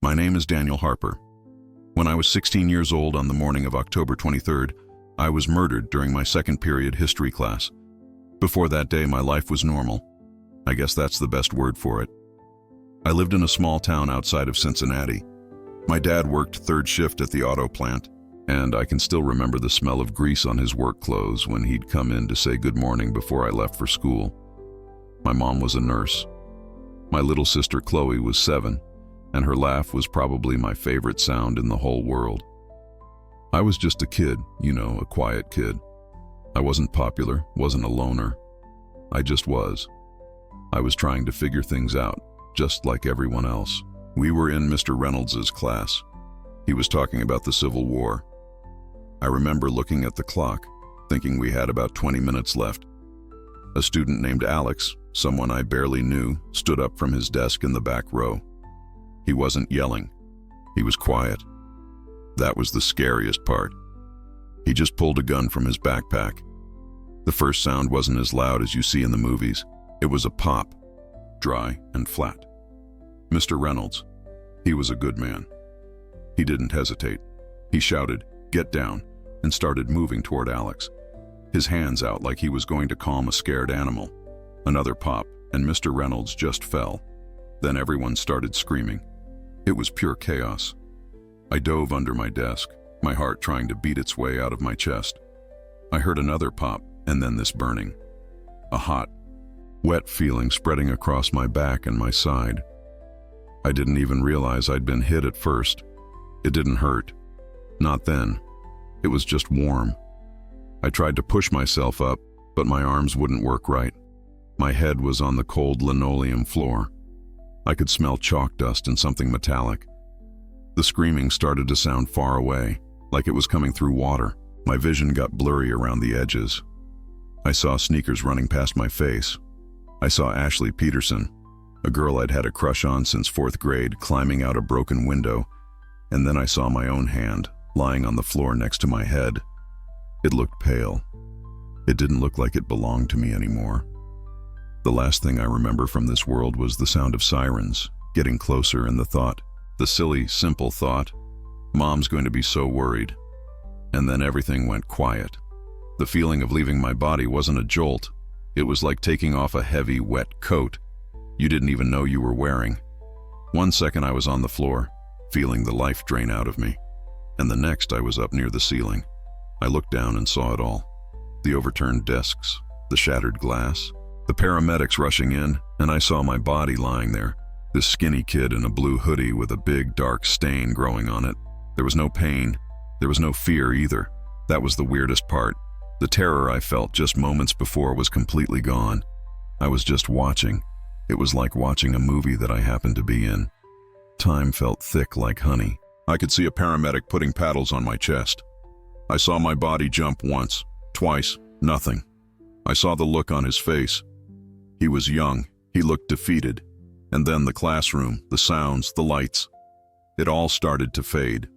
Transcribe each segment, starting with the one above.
My name is Daniel Harper. When I was 16 years old on the morning of October 23rd, I was murdered during my second period history class. Before that day, my life was normal. I guess that's the best word for it. I lived in a small town outside of Cincinnati. My dad worked third shift at the auto plant, and I can still remember the smell of grease on his work clothes when he'd come in to say good morning before I left for school. My mom was a nurse. My little sister Chloe was 7, and her laugh was probably my favorite sound in the whole world. I was just a kid, a quiet kid. I wasn't popular, wasn't a loner. I just was. I was trying to figure things out, just like everyone else. We were in Mr. Reynolds's class. He was talking about the Civil War. I remember looking at the clock, thinking we had about 20 minutes left. A student named Alex, someone I barely knew, stood up from his desk in the back row. He wasn't yelling. He was quiet. That was the scariest part. He just pulled a gun from his backpack. The first sound wasn't as loud as you see in the movies. It was a pop, dry and flat. Mr. Reynolds, he was a good man. He didn't hesitate. He shouted, "Get down," and started moving toward Alex, his hands out like he was going to calm a scared animal. Another pop, and Mr. Reynolds just fell. Then everyone started screaming. It was pure chaos. I dove under my desk, my heart trying to beat its way out of my chest. I heard another pop, and then this burning. A hot, wet feeling spreading across my back and my side. I didn't even realize I'd been hit at first. It didn't hurt. Not then. It was just warm. I tried to push myself up, but my arms wouldn't work right. My head was on the cold linoleum floor. I could smell chalk dust and something metallic. The screaming started to sound far away, like it was coming through water. My vision got blurry around the edges. I saw sneakers running past my face. I saw Ashley Peterson, a girl I'd had a crush on since 4th grade, climbing out a broken window, and then I saw my own hand, lying on the floor next to my head. It looked pale. It didn't look like it belonged to me anymore. The last thing I remember from this world was the sound of sirens, getting closer, and the silly, simple thought, Mom's going to be so worried. And then everything went quiet. The feeling of leaving my body wasn't a jolt. It was like taking off a heavy, wet coat you didn't even know you were wearing. 1 second I was on the floor, feeling the life drain out of me, and the next I was up near the ceiling. I looked down and saw it all. The overturned desks, the shattered glass, the paramedics rushing in, and I saw my body lying there, this skinny kid in a blue hoodie with a big dark stain growing on it. There was no pain. There was no fear either. That was the weirdest part. The terror I felt just moments before was completely gone. I was just watching. It was like watching a movie that I happened to be in. Time felt thick like honey. I could see a paramedic putting paddles on my chest. I saw my body jump once, twice, nothing. I saw the look on his face. He was young. He looked defeated. And then the classroom, the sounds, the lights. It all started to fade.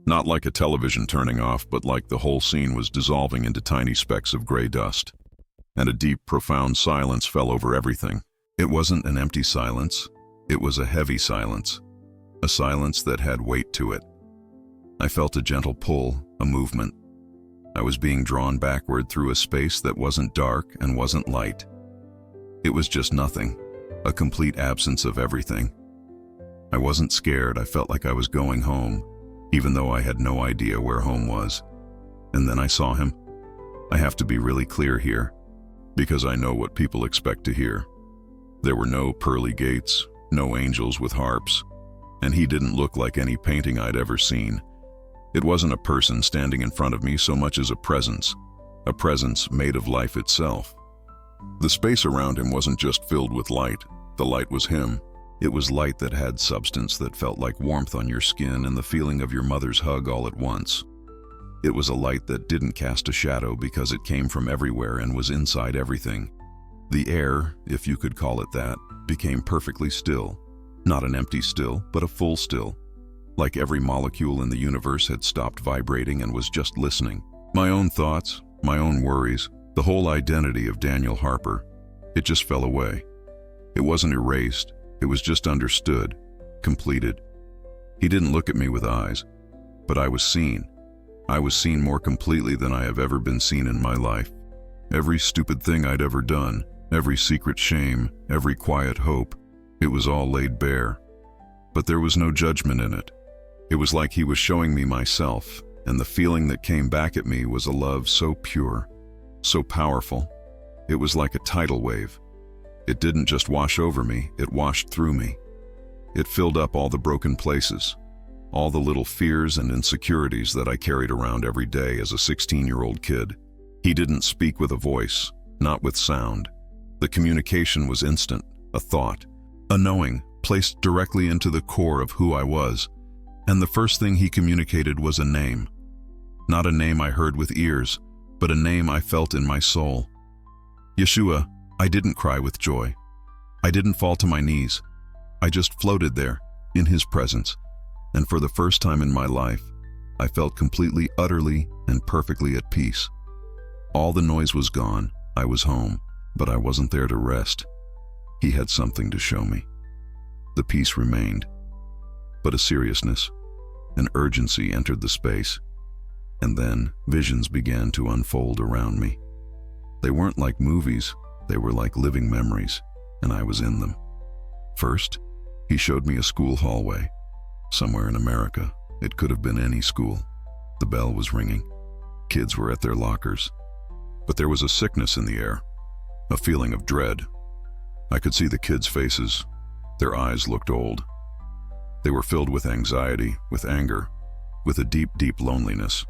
Not like a television turning off, but like the whole scene was dissolving into tiny specks of gray dust. And a deep, profound silence fell over everything. It wasn't an empty silence. It was a heavy silence. A silence that had weight to it. I felt a gentle pull, a movement. I was being drawn backward through a space that wasn't dark and wasn't light. It was just nothing, a complete absence of everything. I wasn't scared. I felt like I was going home, even though I had no idea where home was. And then I saw him. I have to be really clear here, because I know what people expect to hear. There were no pearly gates, no angels with harps, and he didn't look like any painting I'd ever seen. It wasn't a person standing in front of me so much as a presence made of life itself. The space around him wasn't just filled with light. The light was him. It was light that had substance, that felt like warmth on your skin and the feeling of your mother's hug all at once. It was a light that didn't cast a shadow because it came from everywhere and was inside everything. The air, if you could call it that, became perfectly still. Not an empty still, but a full still. Like every molecule in the universe had stopped vibrating and was just listening. My own thoughts, my own worries, the whole identity of Daniel Harper, it just fell away. It wasn't erased. It was just understood, completed. He didn't look at me with eyes, but I was seen. I was seen more completely than I have ever been seen in my life. Every stupid thing I'd ever done, every secret shame, every quiet hope, it was all laid bare. But there was no judgment in it. It was like he was showing me myself, and the feeling that came back at me was a love so pure, so powerful. It was like a tidal wave. It didn't just wash over me, it washed through me. It filled up all the broken places, all the little fears and insecurities that I carried around every day as a 16-year-old kid. He didn't speak with a voice, not with sound. The communication was instant, a thought, a knowing, placed directly into the core of who I was. And the first thing he communicated was a name. Not a name I heard with ears, but a name I felt in my soul. Yeshua. I didn't cry with joy. I didn't fall to my knees. I just floated there, in his presence. And for the first time in my life, I felt completely, utterly, and perfectly at peace. All the noise was gone. I was home, but I wasn't there to rest. He had something to show me. The peace remained, but a seriousness, an urgency entered the space. And then visions began to unfold around me. They weren't like movies. They were like living memories, and I was in them. First, he showed me a school hallway. Somewhere in America. It could have been any school. The bell was ringing. Kids were at their lockers. But there was a sickness in the air, a feeling of dread. I could see the kids' faces. Their eyes looked old. They were filled with anxiety, with anger, with a deep, deep loneliness.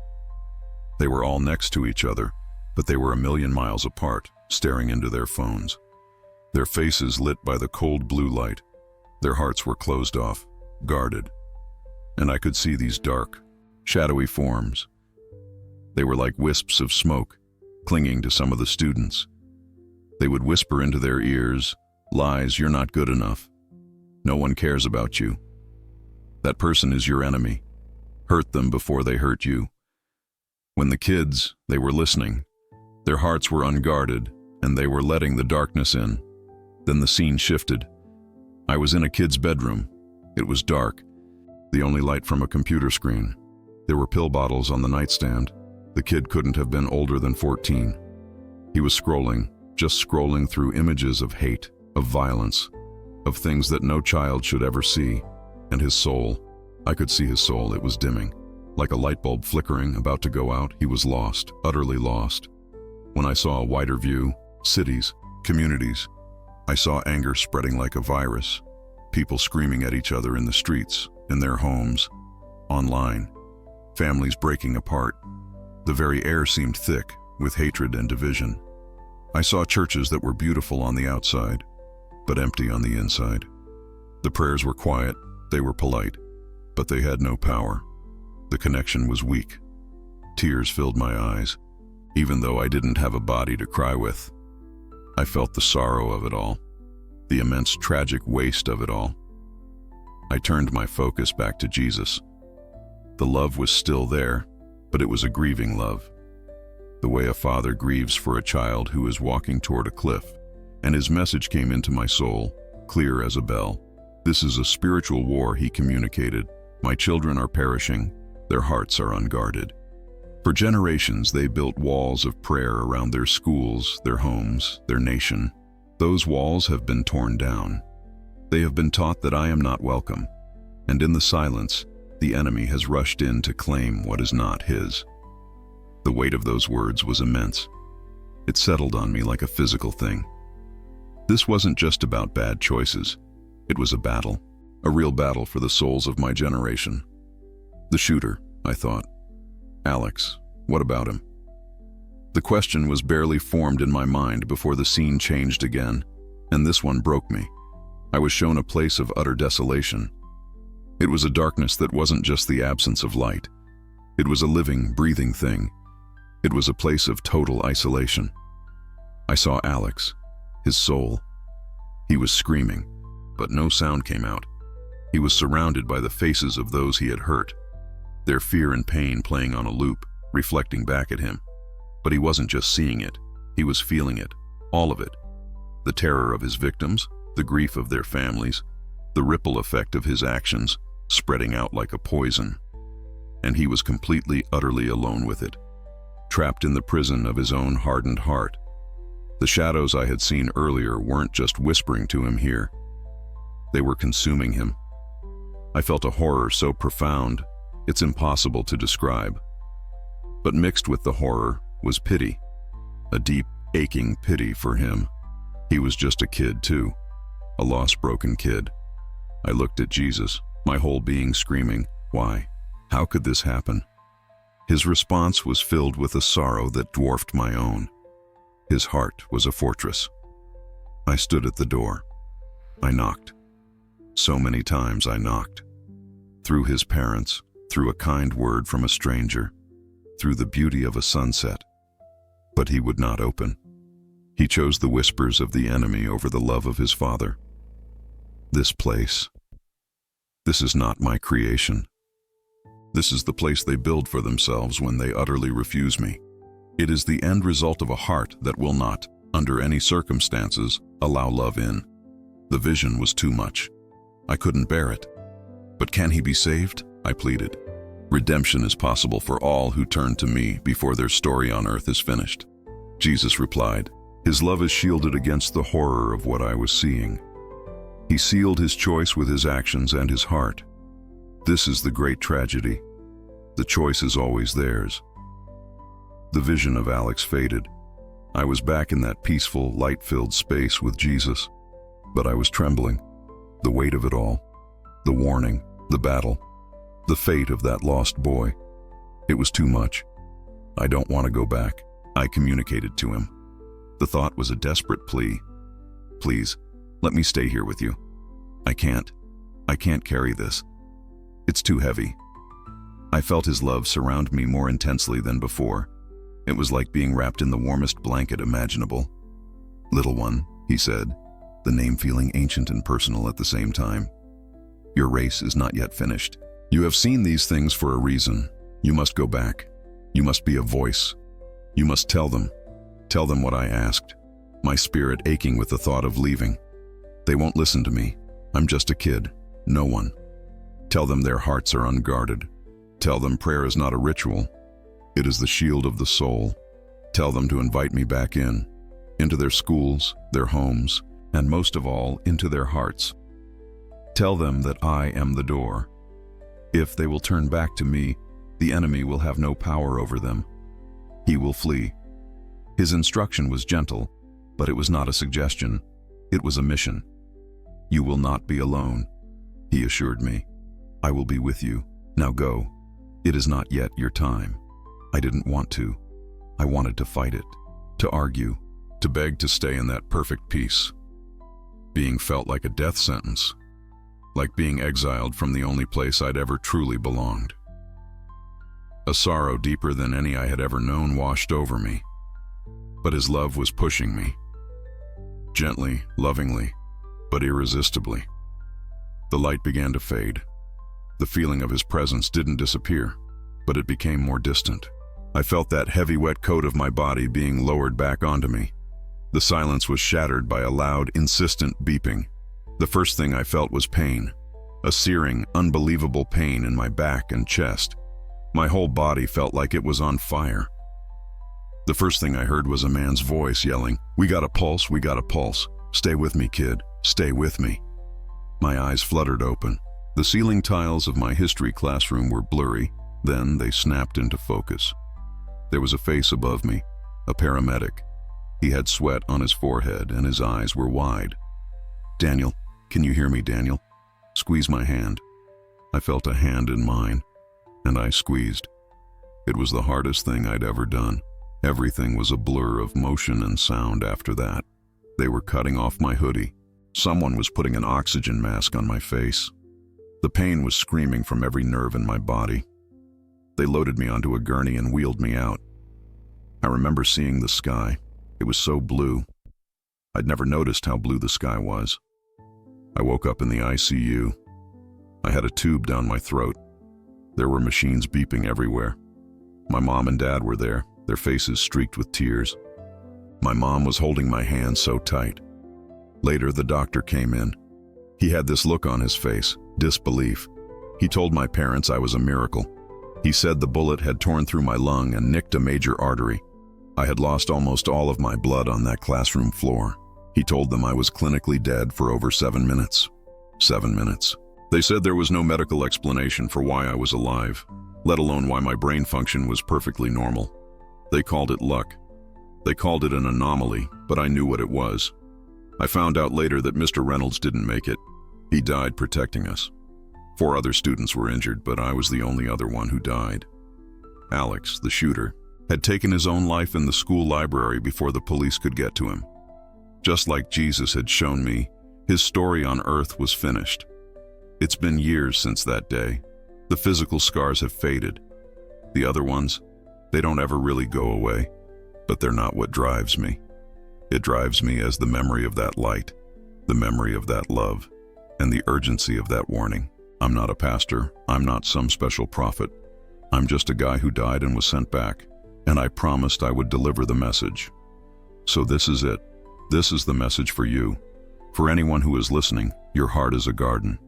They were all next to each other, but they were a million miles apart, staring into their phones. Their faces lit by the cold blue light. Their hearts were closed off, guarded. And I could see these dark, shadowy forms. They were like wisps of smoke, clinging to some of the students. They would whisper into their ears, "Lies, you're not good enough. No one cares about you. That person is your enemy. Hurt them before they hurt you." When the kids, they were listening. Their hearts were unguarded, and they were letting the darkness in. Then the scene shifted. I was in a kid's bedroom. It was dark, the only light from a computer screen. There were pill bottles on the nightstand. The kid couldn't have been older than 14. He was scrolling, just scrolling through images of hate, of violence, of things that no child should ever see. And his soul, I could see his soul, it was dimming. Like a light bulb flickering, about to go out, he was lost, utterly lost. When I saw a wider view, cities, communities, I saw anger spreading like a virus. People screaming at each other in the streets, in their homes, online. Families breaking apart. The very air seemed thick with hatred and division. I saw churches that were beautiful on the outside, but empty on the inside. The prayers were quiet, they were polite, but they had no power. The connection was weak. Tears filled my eyes, even though I didn't have a body to cry with. I felt the sorrow of it all, the immense tragic waste of it all. I turned my focus back to Jesus. The love was still there, but it was a grieving love. The way a father grieves for a child who is walking toward a cliff. And his message came into my soul, clear as a bell. This is a spiritual war, he communicated. My children are perishing. Their hearts are unguarded. For generations, they built walls of prayer around their schools, their homes, their nation. Those walls have been torn down. They have been taught that I am not welcome. And in the silence, the enemy has rushed in to claim what is not his. The weight of those words was immense. It settled on me like a physical thing. This wasn't just about bad choices. It was a battle, a real battle for the souls of my generation. The shooter, I thought. Alex, what about him? The question was barely formed in my mind before the scene changed again, and this one broke me. I was shown a place of utter desolation. It was a darkness that wasn't just the absence of light. It was a living, breathing thing. It was a place of total isolation. I saw Alex, his soul. He was screaming, but no sound came out. He was surrounded by the faces of those he had hurt, their fear and pain playing on a loop, reflecting back at him. But he wasn't just seeing it, he was feeling it, all of it. The terror of his victims, the grief of their families, the ripple effect of his actions. spreading out like a poison. And he was completely, utterly alone with it, trapped in the prison of his own hardened heart. The shadows I had seen earlier weren't just whispering to him here. They were consuming him. I felt a horror so profound, it's impossible to describe. But mixed with the horror was pity, a deep, aching pity for him. He was just a kid too, a lost, broken kid. I looked at Jesus, my whole being screaming, "Why? How could this happen?" His response was filled with a sorrow that dwarfed my own. His heart was a fortress. I stood at the door. I knocked. So many times I knocked. Through his parents, through a kind word from a stranger, through the beauty of a sunset. But he would not open. He chose the whispers of the enemy over the love of his Father. This place. This is not my creation. This is the place they build for themselves when they utterly refuse me. It is the end result of a heart that will not, under any circumstances, allow love in. The vision was too much. I couldn't bear it. But can he be saved? I pleaded. Redemption is possible for all who turn to me before their story on earth is finished. Jesus replied, "His love is shielded against the horror of what I was seeing." He sealed his choice with his actions and his heart. This is the great tragedy. The choice is always theirs. The vision of Alex faded. I was back in that peaceful, light-filled space with Jesus, but I was trembling. The weight of it all, the warning, the battle, the fate of that lost boy. It was too much. "I don't want to go back," I communicated to him. The thought was a desperate plea. "Please, let me stay here with you. I can't carry this. It's too heavy." I felt his love surround me more intensely than before. It was like being wrapped in the warmest blanket imaginable. "Little one," he said, the name feeling ancient and personal at the same time. "Your race is not yet finished. You have seen these things for a reason. You must go back. You must be a voice. You must tell them what I asked." My spirit aching with the thought of leaving. "They won't listen to me. I'm just a kid. No one. Tell them their hearts are unguarded. Tell them prayer is not a ritual. It is the shield of the soul. Tell them to invite me back into their schools, their homes, and most of all, into their hearts. Tell them that I am the door. If they will turn back to me, the enemy will have no power over them. He will flee." His instruction was gentle, but it was not a suggestion. It was a mission. "You will not be alone," he assured me. "I will be with you. Now go. It is not yet your time." I didn't want to. I wanted to fight it, to argue, to beg to stay in that perfect peace. Being felt like a death sentence, like being exiled from the only place I'd ever truly belonged. A sorrow deeper than any I had ever known washed over me. But his love was pushing me. Gently, lovingly, but irresistibly. The light began to fade. The feeling of his presence didn't disappear, but it became more distant. I felt that heavy, wet coat of my body being lowered back onto me. The silence was shattered by a loud, insistent beeping. The first thing I felt was pain, a searing, unbelievable pain in my back and chest. My whole body felt like it was on fire. The first thing I heard was a man's voice yelling, "We got a pulse, we got a pulse. Stay with me, kid, stay with me." My eyes fluttered open. The ceiling tiles of my history classroom were blurry, then they snapped into focus. There was a face above me, a paramedic. He had sweat on his forehead and his eyes were wide. "Daniel, can you hear me, Daniel? Squeeze my hand." I felt a hand in mine, and I squeezed. It was the hardest thing I'd ever done. Everything was a blur of motion and sound after that. They were cutting off my hoodie. Someone was putting an oxygen mask on my face. The pain was screaming from every nerve in my body. They loaded me onto a gurney and wheeled me out. I remember seeing the sky. It was so blue. I'd never noticed how blue the sky was. I woke up in the ICU. I had a tube down my throat. There were machines beeping everywhere. My mom and dad were there, their faces streaked with tears. My mom was holding my hand so tight. Later, the doctor came in. He had this look on his face, disbelief. He told my parents I was a miracle. He said the bullet had torn through my lung and nicked a major artery. I had lost almost all of my blood on that classroom floor. He told them I was clinically dead for over 7 minutes. 7 minutes. They said there was no medical explanation for why I was alive, let alone why my brain function was perfectly normal. They called it luck. They called it an anomaly, but I knew what it was. I found out later that Mr. Reynolds didn't make it. He died protecting us. 4 other students were injured, but I was the only other one who died. Alex, the shooter, had taken his own life in the school library before the police could get to him. Just like Jesus had shown me, his story on earth was finished. It's been years since that day. The physical scars have faded. The other ones, they don't ever really go away, but they're not what drives me. It drives me as the memory of that light, the memory of that love, and the urgency of that warning. I'm not a pastor. I'm not some special prophet. I'm just a guy who died and was sent back, and I promised I would deliver the message. So this is it. This is the message for you. For anyone who is listening, your heart is a garden.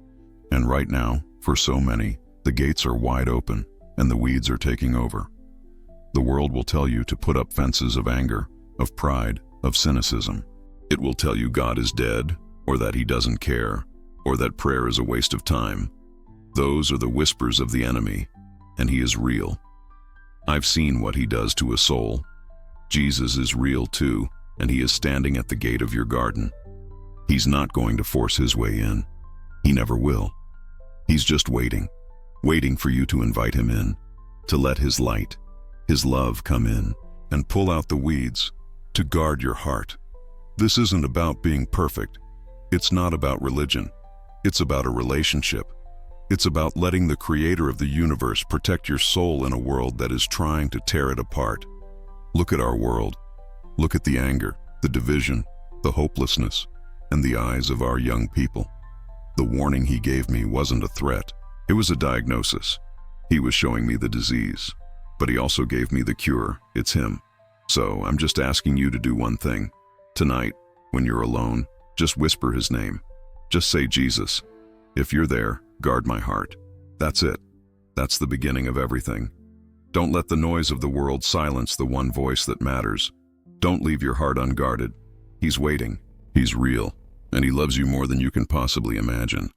And right now, for so many, the gates are wide open and the weeds are taking over. The world will tell you to put up fences of anger, of pride, of cynicism. It will tell you God is dead, or that he doesn't care, or that prayer is a waste of time. Those are the whispers of the enemy, and he is real. I've seen what he does to a soul. Jesus is real too, and he is standing at the gate of your garden. He's not going to force his way in. He never will. He's just waiting for you to invite him in, to let his light, his love come in and pull out the weeds, to guard your heart. This isn't about being perfect. It's not about religion. It's about a relationship. It's about letting the creator of the universe protect your soul in a world that is trying to tear it apart. Look at our world. Look at the anger, the division, the hopelessness, and the eyes of our young people. The warning he gave me wasn't a threat. It was a diagnosis. He was showing me the disease, but he also gave me the cure. It's him. So I'm just asking you to do one thing. Tonight, when you're alone, just whisper his name. Just say Jesus. If you're there, guard my heart. That's it. That's the beginning of everything. Don't let the noise of the world silence the one voice that matters. Don't leave your heart unguarded. He's waiting. He's real, and he loves you more than you can possibly imagine.